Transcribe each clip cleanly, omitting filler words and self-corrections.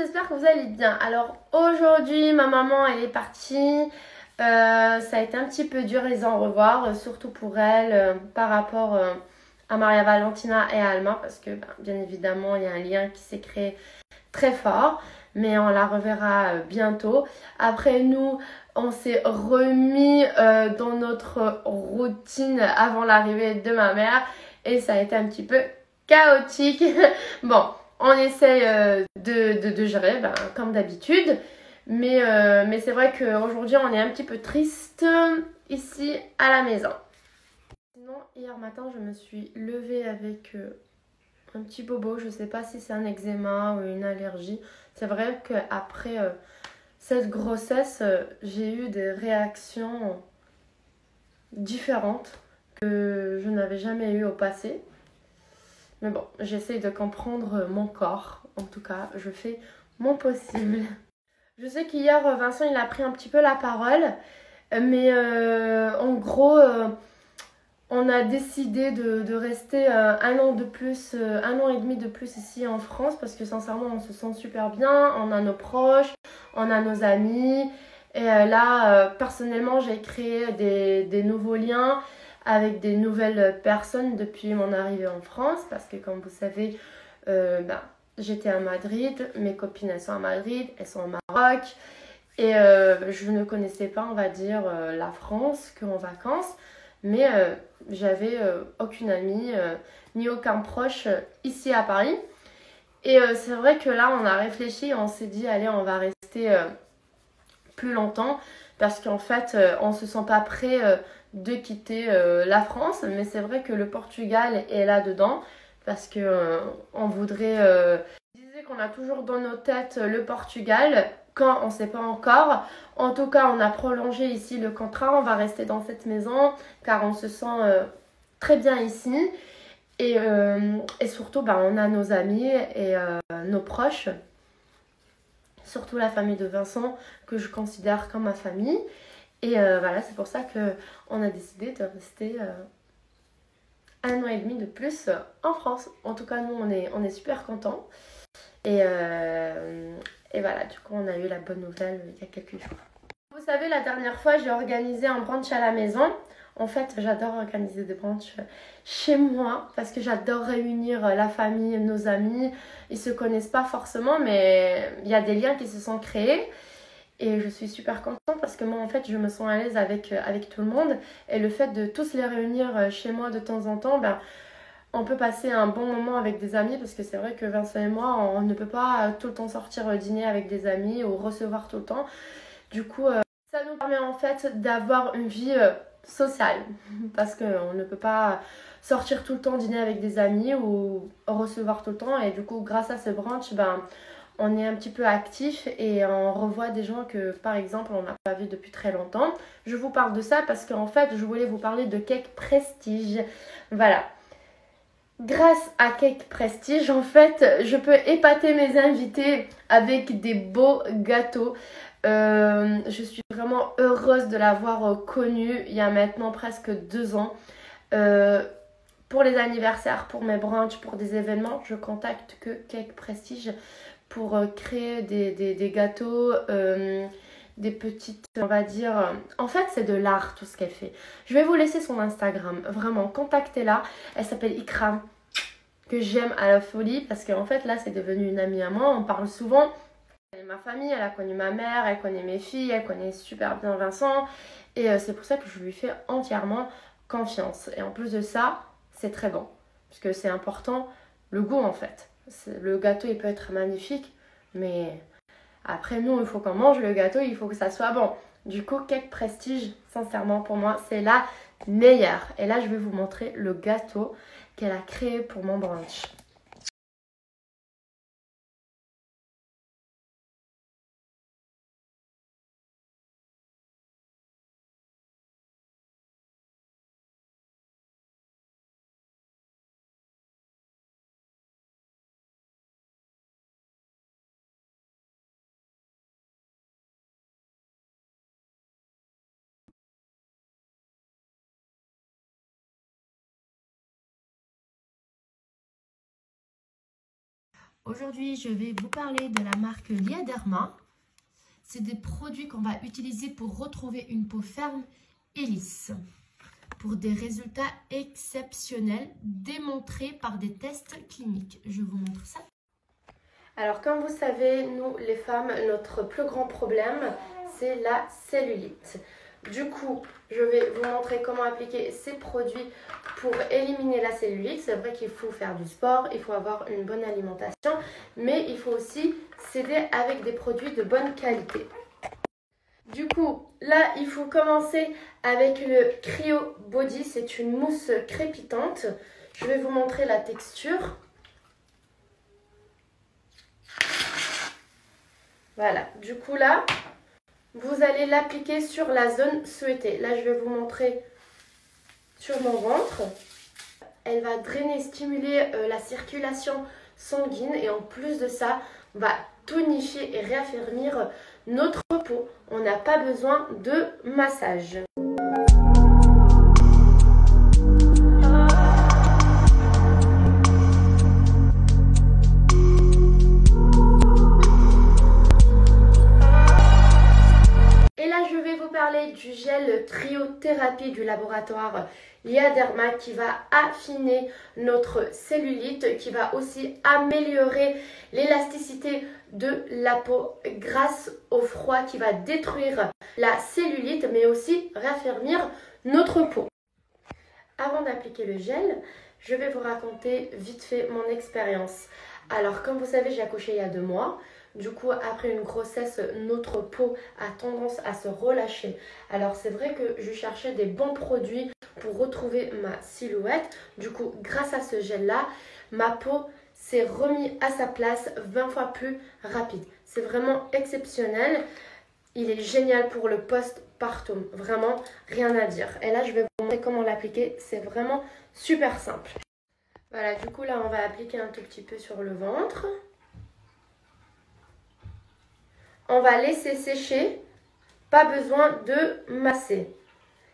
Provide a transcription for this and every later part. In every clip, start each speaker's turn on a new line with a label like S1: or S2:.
S1: j'espère que vous allez bien. Alors aujourd'hui ma maman elle est partie, ça a été un petit peu dur les en revoir, surtout pour elle par rapport à Maria Valentina et à Alma parce que bien évidemment il y a un lien qui s'est créé très fort, mais on la reverra bientôt. Après nous on s'est remis dans notre routine avant l'arrivée de ma mère et ça a été un petit peu chaotique. Bon, on essaye de gérer comme d'habitude. Mais c'est vrai qu'aujourd'hui, on est un petit peu triste ici à la maison. Sinon, hier matin, je me suis levée avec un petit bobo. Je ne sais pas si c'est un eczéma ou une allergie. C'est vrai qu'après cette grossesse, j'ai eu des réactions différentes que je n'avais jamais eues au passé. Mais bon, j'essaye de comprendre mon corps. En tout cas, je fais mon possible. Je sais qu'hier, Vincent, il a pris un petit peu la parole. Mais en gros, on a décidé de rester un an de plus, 1 an et demi de plus ici en France. Parce que sincèrement, on se sent super bien. On a nos proches, on a nos amis. Et là, personnellement, j'ai créé des nouveaux liens avec des nouvelles personnes depuis mon arrivée en France parce que comme vous savez, j'étais à Madrid, mes copines elles sont à Madrid, elles sont au Maroc et je ne connaissais pas on va dire la France qu'en vacances, mais j'avais aucune amie ni aucun proche ici à Paris et c'est vrai que là on a réfléchi, on s'est dit allez on va rester plus longtemps parce qu'en fait on se sent pas prêt de quitter la France, mais c'est vrai que le Portugal est là dedans parce que on voudrait je disais qu'on a toujours dans nos têtes le Portugal quand on ne sait pas encore. En tout cas on a prolongé ici le contrat, on va rester dans cette maison car on se sent très bien ici et surtout on a nos amis et nos proches, surtout la famille de Vincent que je considère comme ma famille. Et voilà, c'est pour ça qu'on a décidé de rester 1 an et demi de plus en France. En tout cas, nous, on est super contents. Et voilà, du coup, on a eu la bonne nouvelle il y a quelques jours. Vous savez, la dernière fois, j'ai organisé un brunch à la maison. En fait, j'adore organiser des brunchs chez moi parce que j'adore réunir la famille, nos amis. Ils se connaissent pas forcément, mais il y a des liens qui se sont créés. Et je suis super contente parce que moi en fait je me sens à l'aise avec tout le monde. Et le fait de tous les réunir chez moi de temps en temps, on peut passer un bon moment avec des amis. Parce que c'est vrai que Vincent et moi on ne peut pas tout le temps sortir dîner avec des amis ou recevoir tout le temps. Du coup ça nous permet en fait d'avoir une vie sociale. Parce qu'on ne peut pas sortir tout le temps dîner avec des amis ou recevoir tout le temps. Et du coup grâce à ce brunch on est un petit peu actif et on revoit des gens que par exemple on n'a pas vu depuis très longtemps. Je vous parle de ça parce qu'en fait je voulais vous parler de Cake Prestige. Voilà. Grâce à Cake Prestige en fait je peux épater mes invités avec des beaux gâteaux. Je suis vraiment heureuse de l'avoir connu il y a maintenant presque 2 ans. Pour les anniversaires, pour mes brunchs, pour des événements, je contacte que Cake Prestige pour créer des gâteaux, des petites, on va dire... En fait, c'est de l'art tout ce qu'elle fait. Je vais vous laisser son Instagram, vraiment, contactez-la. Elle s'appelle Ikram, que j'aime à la folie parce qu'en fait, là, c'est devenu une amie à moi. On parle souvent. Elle est ma famille, elle a connu ma mère, elle connaît mes filles, elle connaît super bien Vincent. Et c'est pour ça que je lui fais entièrement confiance. Et en plus de ça, c'est très bon. Parce que c'est important, le goût en fait. Le gâteau il peut être magnifique, mais après nous il faut qu'on mange le gâteau, il faut que ça soit bon. Du coup Cake Prestige, sincèrement pour moi c'est la meilleure. Et là je vais vous montrer le gâteau qu'elle a créé pour mon brunch. Aujourd'hui, je vais vous parler de la marque Liaderma. C'est des produits qu'on va utiliser pour retrouver une peau ferme et lisse. Pour des résultats exceptionnels démontrés par des tests cliniques. Je vous montre ça. Alors comme vous savez, nous les femmes, notre plus grand problème, c'est la cellulite. Du coup, je vais vous montrer comment appliquer ces produits pour éliminer la cellulite. C'est vrai qu'il faut faire du sport, il faut avoir une bonne alimentation, mais il faut aussi s'aider avec des produits de bonne qualité. Du coup, là, il faut commencer avec le Cryo Body. C'est une mousse crépitante. Je vais vous montrer la texture. Voilà, du coup là, vous allez l'appliquer sur la zone souhaitée. Là, je vais vous montrer sur mon ventre. Elle va drainer, stimuler la circulation sanguine et en plus de ça, va tonifier et réaffermir notre peau. On n'a pas besoin de massage. Du gel cryothérapie du laboratoire Liaderma qui va affiner notre cellulite, qui va aussi améliorer l'élasticité de la peau grâce au froid, qui va détruire la cellulite mais aussi raffermir notre peau. Avant d'appliquer le gel, je vais vous raconter vite fait mon expérience. Alors comme vous savez, j'ai accouché il y a 2 mois. Du coup, après une grossesse, notre peau a tendance à se relâcher. Alors, c'est vrai que je cherchais des bons produits pour retrouver ma silhouette. Du coup, grâce à ce gel-là, ma peau s'est remise à sa place 20 fois plus rapide. C'est vraiment exceptionnel. Il est génial pour le postpartum. Vraiment, rien à dire. Et là, je vais vous montrer comment l'appliquer. C'est vraiment super simple. Voilà, du coup, là, on va appliquer un tout petit peu sur le ventre. On va laisser sécher, pas besoin de masser.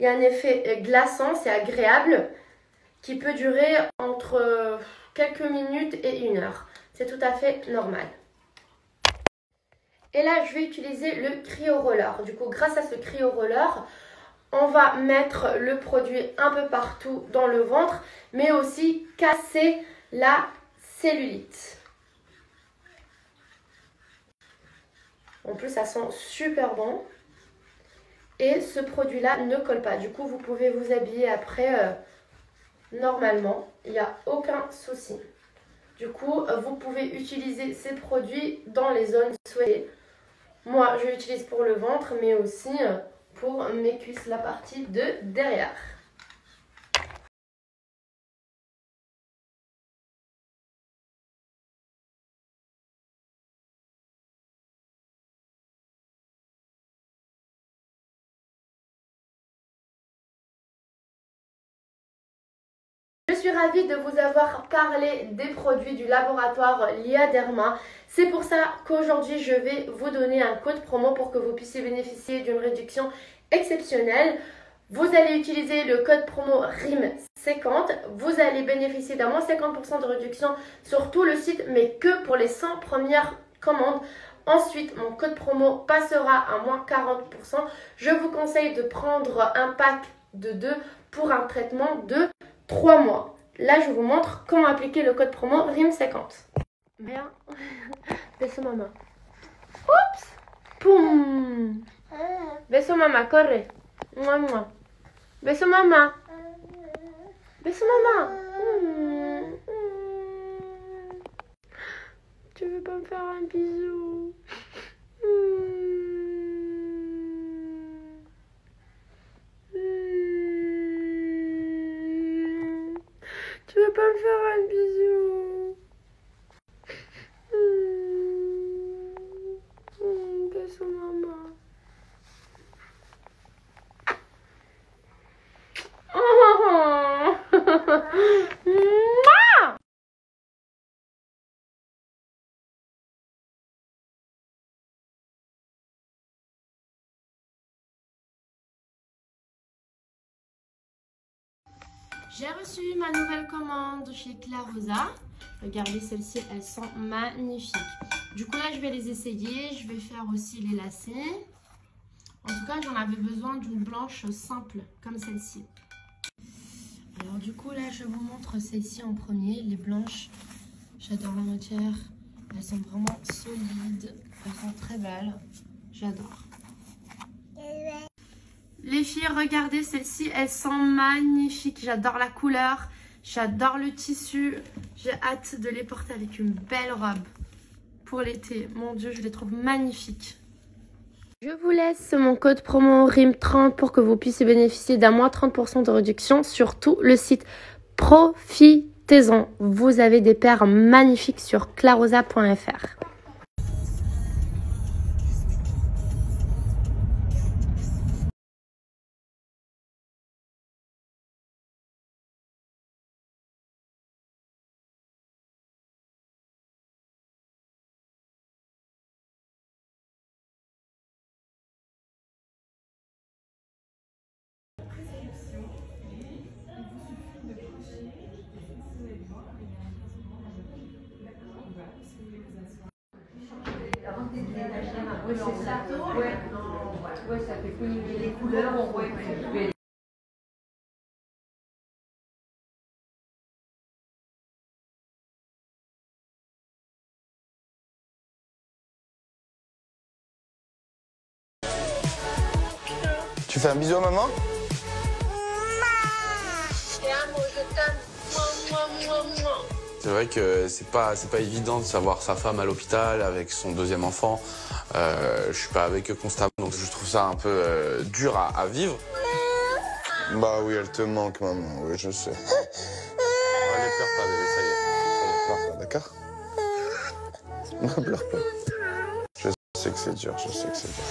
S1: Il y a un effet glaçant, c'est agréable, qui peut durer entre quelques minutes et 1 heure. C'est tout à fait normal. Et là, je vais utiliser le Cryo Roller. Du coup, grâce à ce Cryo Roller, on va mettre le produit un peu partout dans le ventre, mais aussi casser la cellulite. En plus, ça sent super bon. Et ce produit-là ne colle pas. Du coup, vous pouvez vous habiller après normalement. Il n'y a aucun souci. Du coup, vous pouvez utiliser ces produits dans les zones souhaitées. Moi, je l'utilise pour le ventre, mais aussi pour mes cuisses, la partie de derrière. Je suis ravie de vous avoir parlé des produits du laboratoire Liaderma. C'est pour ça qu'aujourd'hui, je vais vous donner un code promo pour que vous puissiez bénéficier d'une réduction exceptionnelle. Vous allez utiliser le code promo RIM50. Vous allez bénéficier d'un moins 50% de réduction sur tout le site, mais que pour les 100 premières commandes. Ensuite, mon code promo passera à moins 40%. Je vous conseille de prendre un pack de 2 pour un traitement de 3 mois. Là, je vous montre comment appliquer le code promo RIM50. Bien. Beso mamá. Oups. Pum. Beso mamá, corre. Mua, mua. Beso mamá. Beso mamá. Tu veux pas me faire un bisou? Tu veux pas me faire un bisou? Beso mamá. J'ai reçu ma nouvelle commande chez Clarosa. Regardez, celles-ci, elles sont magnifiques. Du coup, là, je vais les essayer. Je vais faire aussi les lacets. En tout cas, j'en avais besoin d'une blanche simple, comme celle-ci. Alors, du coup, là, je vous montre celle-ci en premier. Les blanches, j'adore la matière. Elles sont vraiment solides. Elles sont très belles. J'adore. Les filles, regardez, celles-ci, elles sont magnifiques. J'adore la couleur. J'adore le tissu. J'ai hâte de les porter avec une belle robe pour l'été. Mon Dieu, je les trouve magnifiques. Je vous laisse mon code promo RIM30 pour que vous puissiez bénéficier d'un moins 30% de réduction sur tout le site. Profitez-en. Vous avez des paires magnifiques sur clarosa.fr.
S2: Ouais, c'est ça. Ouais, ça fait que les couleurs, on voit plus.
S3: Tu fais un bisou à maman?
S4: C'est vrai que c'est pas évident de savoir sa femme à l'hôpital avec son deuxième enfant. Je suis pas avec eux constamment, donc je trouve ça un peu dur à vivre.
S3: Bah oui, elle te manque, maman. Oui, je sais.
S4: Allez, pleure pas, bébé, ça y est.
S3: Pleure pas, d'accord? Ne pleure pas. Je sais que c'est dur, je sais que c'est dur.